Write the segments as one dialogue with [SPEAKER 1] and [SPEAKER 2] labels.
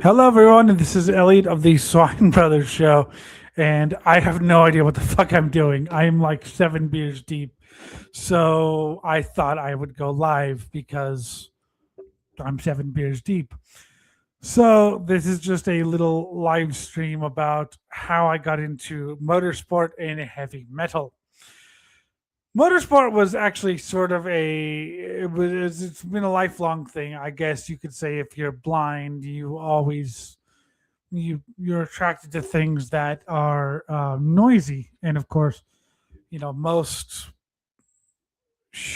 [SPEAKER 1] Hello, everyone, and this is Elliott of the Swine Brothers Show, and I have no idea what the fuck I'm doing. I am like 7 beers deep, so I thought I would go live because I'm 7 beers deep. So this is just a little live stream about how I got into motorsport and heavy metal. Motorsport was actually sort of it's been a lifelong thing, I guess you could say. If you're blind, you're attracted to things that are noisy, and of course, most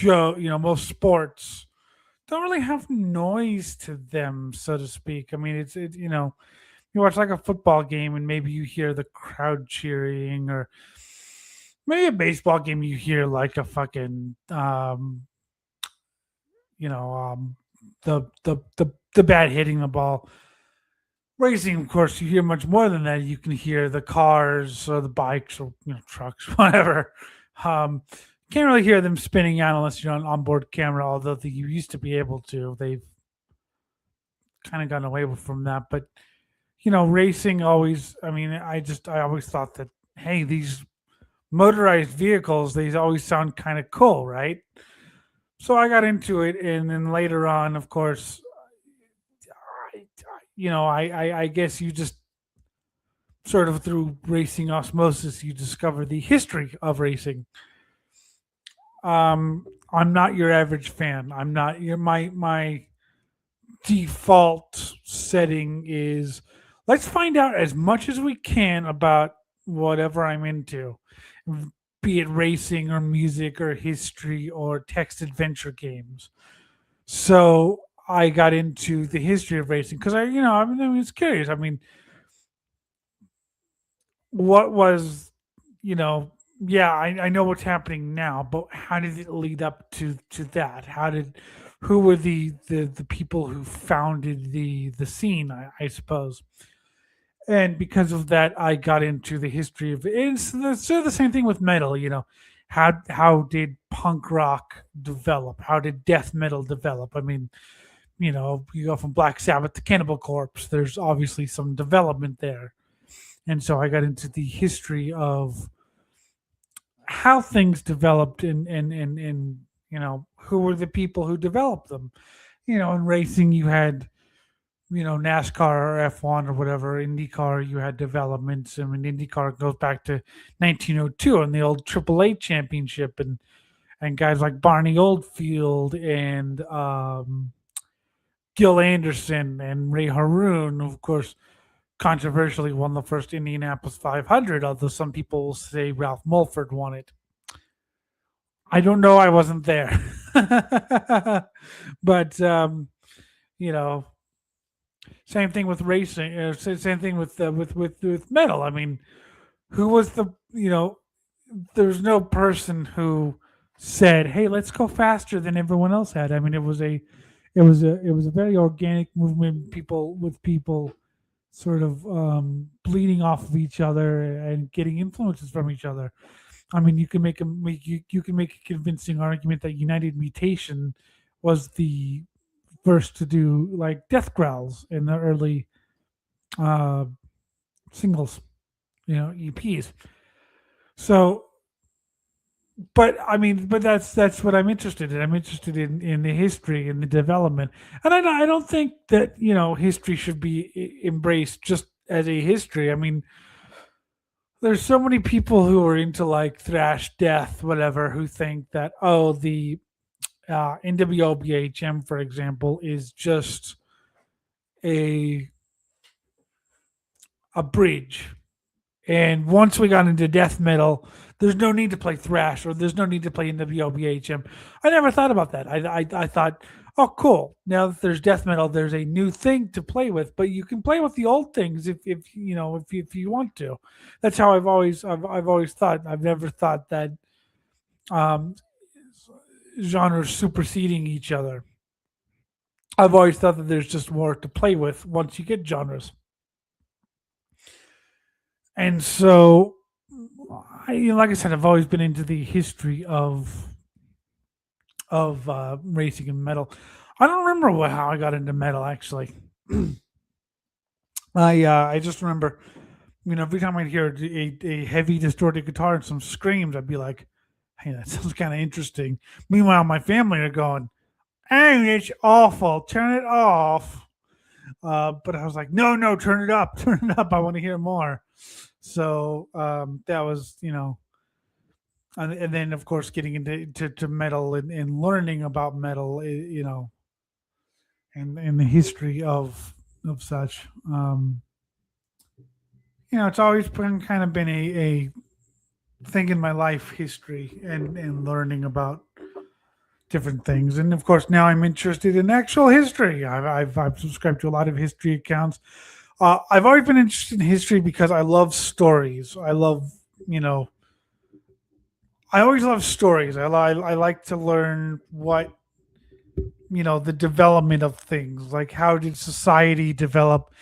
[SPEAKER 1] most sports don't really have noise to them, so to speak. I mean, you watch like a football game and maybe you hear the crowd cheering, or maybe a baseball game you hear like a fucking you know the bat hitting the ball. Racing, of course, you hear much more than that. You can hear the cars or the bikes or trucks, whatever. Um, can't really hear them spinning out unless you're on onboard camera. Although you used to be able to, they've kind of gotten away from that. But racing always. I mean, I always thought that, hey, these motorized vehicles, they always sound kind of cool, right? So I got into it, and then later on, of course, I guess you just sort of through racing osmosis, you discover the history of racing. I'm not your average fan. I'm not your my default setting is let's find out as much as we can about whatever I'm into, be it racing or music or history or text adventure games. So I got into the history of racing because I was curious. I mean, what was you know yeah, I know what's happening now, but how did it lead up to that? Who were the people who founded the scene, I suppose. And because of that, I got into the history of it. It's sort of the same thing with metal. How did punk rock develop? How did death metal develop? I mean, you go from Black Sabbath to Cannibal Corpse, there's obviously some development there. And so I got into the history of how things developed, and who were the people who developed them. In racing, you had NASCAR or F1 or whatever. IndyCar, you had developments. I mean, IndyCar goes back to 1902 and the old AAA championship, and guys like Barney Oldfield and Gil Anderson and Ray Haroon, of course, controversially won the first Indianapolis 500, although some people will say Ralph Mulford won it. I don't know. I wasn't there. But, you know, same thing with racing. Same thing with metal. I mean, who was there's no person who said, "Hey, let's go faster than everyone else had." I mean, it was a very organic movement. People sort of bleeding off of each other and getting influences from each other. I mean, you can make a convincing argument that United Mutation was the first to do like death growls in the early uh, singles, EPs. So, but I mean, but that's what I'm interested in. I'm interested in the history and the development, and I don't think that history should be embraced just as a history. I mean, there's so many people who are into like thrash death, whatever, who think that, oh, the NWOBHM, for example, is just a a bridge. And once we got into death metal, there's no need to play thrash, or there's no need to play NWOBHM. I never thought about that. I thought, oh, cool. Now that there's death metal, there's a new thing to play with, but you can play with the old things if you want to. That's how I've always thought. I've never thought that um, genres superseding each other. I've always thought that there's just more to play with once you get genres. And so, like I said, I've always been into the history of racing and metal. I don't remember how I got into metal actually. I just remember, every time I'd hear a heavy distorted guitar and some screams, I'd be like, "Hey, that sounds kind of interesting." Meanwhile, my family are going, "Hey, it's awful. Turn it off." But I was like, "No, no, turn it up, turn it up. I want to hear more." So that was, and then of course getting into to metal and learning about metal, and the history of such. It's always been a thing in my life history and learning about different things. And of course, now I'm interested in actual history. I've subscribed to a lot of history accounts. I've always been interested in history because I love stories. You know, I always love stories. I like to learn what, the development of things. Like, how did society develop?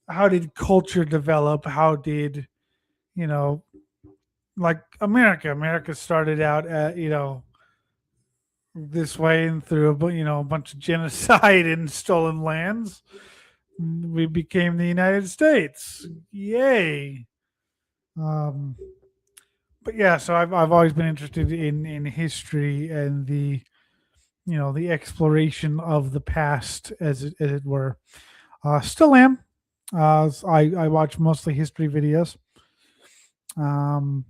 [SPEAKER 1] How did culture develop? How did, you know, like America started out at, this way, and through a bunch of genocide and stolen lands, we became the United States. Yay! Um, but yeah, so I've always been interested in history and the exploration of the past, as it were. Still am. I watch mostly history videos. Um,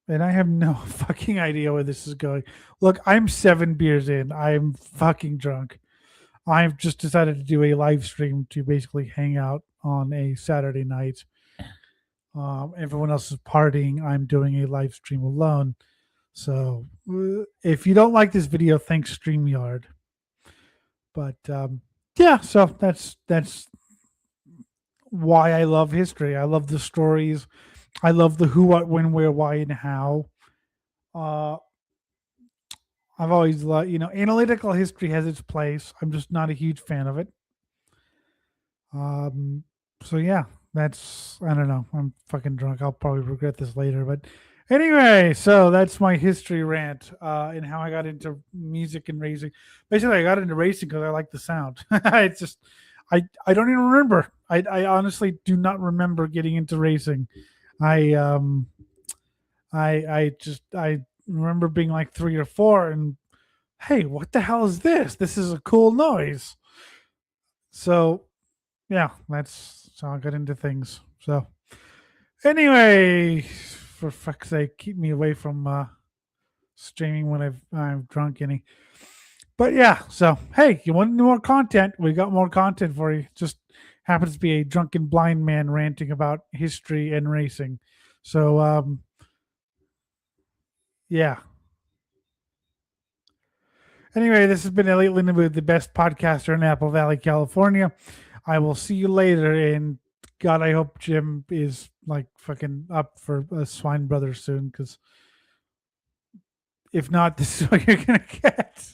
[SPEAKER 1] and I have no fucking idea where this is going. Look, I'm 7 beers in. I'm fucking drunk. I've just decided to do a live stream to basically hang out on a Saturday night. Everyone else is partying. I'm doing a live stream alone. So if you don't like this video, thanks StreamYard. But yeah, so that's why I love history. I love the stories. I love the who, what, when, where, why, and how. Uh, I've always loved, analytical history has its place. I'm just not a huge fan of it. Um, so yeah, that's, I don't know. I'm fucking drunk. I'll probably regret this later, but anyway, so that's my history rant, and how I got into music and racing. Basically, I got into racing because I like the sound. It's just, I don't even remember. I honestly do not remember getting into racing. I I remember being like 3 or 4, and hey, what the hell is this? This is a cool noise. So yeah, that's how I got into things. So anyway, for fuck's sake, keep me away from streaming when I'm drunk any. But yeah, so hey, you want more content? We got more content for you. Just happens to be a drunken blind man ranting about history and racing. So yeah. Anyway, this has been Elliott Lindenwood, the best podcaster in Apple Valley, California. I will see you later. And God, I hope Jim is like fucking up for a Swine Brothers soon, because if not, this is what you're gonna get.